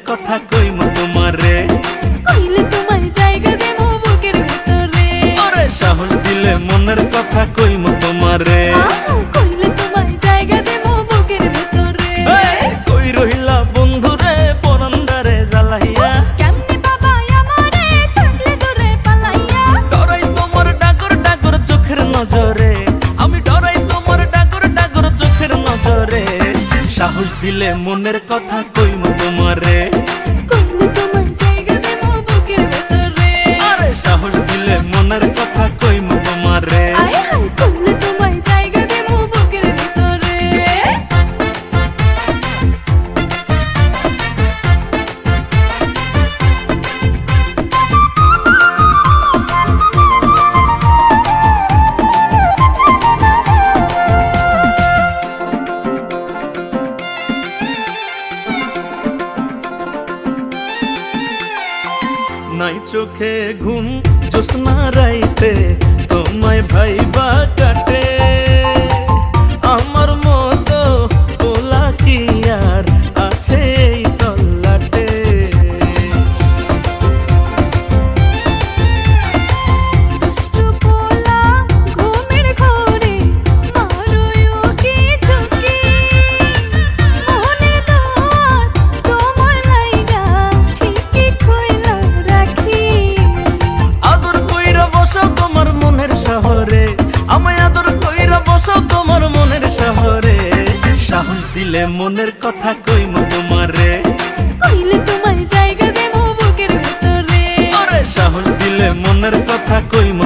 কথা কইমু তোমারে, কইলে তোমায় জায়গা দেবো বুকের ভেতরে। আরে সাহস দিলে মনের কথা কইমু তোমারে, কইলে তোমায় জায়গা দেবো বুকের ভেতরে। কই রহিলা বন্ধুরে পরন্দারে জ্বালাইয়া, কেমনে বাবা আমারে থাকলে দূরে পালাইয়া। ডরাই তোমার ডাগর ডাগর চোখের নজরে, আমি ডরাই তোমার ডাগর ডাগর চোখের নজরে। সাহস দিলে মনের কথা কইমু তোমারে, কইলে তোমায় জায়গা দেবো বুকের ভেতরে। আরে সাহস দিলে মনের কথা কইমু তোমারে। আয় হায় কইলে তোমায় জায়গা দেবো বুকের ভেতরে। নাই চোখে ঘুম জ্যোৎস্না রাইতে তোমায় ভাইবা কাটে, আমার মতো পোলা কি আর আছে এই তল্লাটে। দুষ্টু পোলা ঘুমের ঘোরে মারোয় কি ঝুঁকি। মনের দ্বার তোমার লাইগা ঠিকই খুইলা রাখি। আদর কইরা বসো তোমার মনের শহরে, আমায় আদর কইরা বসো তোমার মনের শহরে। সাহস দিলে মনের কথা কইমু তোমারে, কইলে তোমায় জায়গা দেবো বুকের ভেতরে। আরে সাহস দিলে মনের কথা কইমু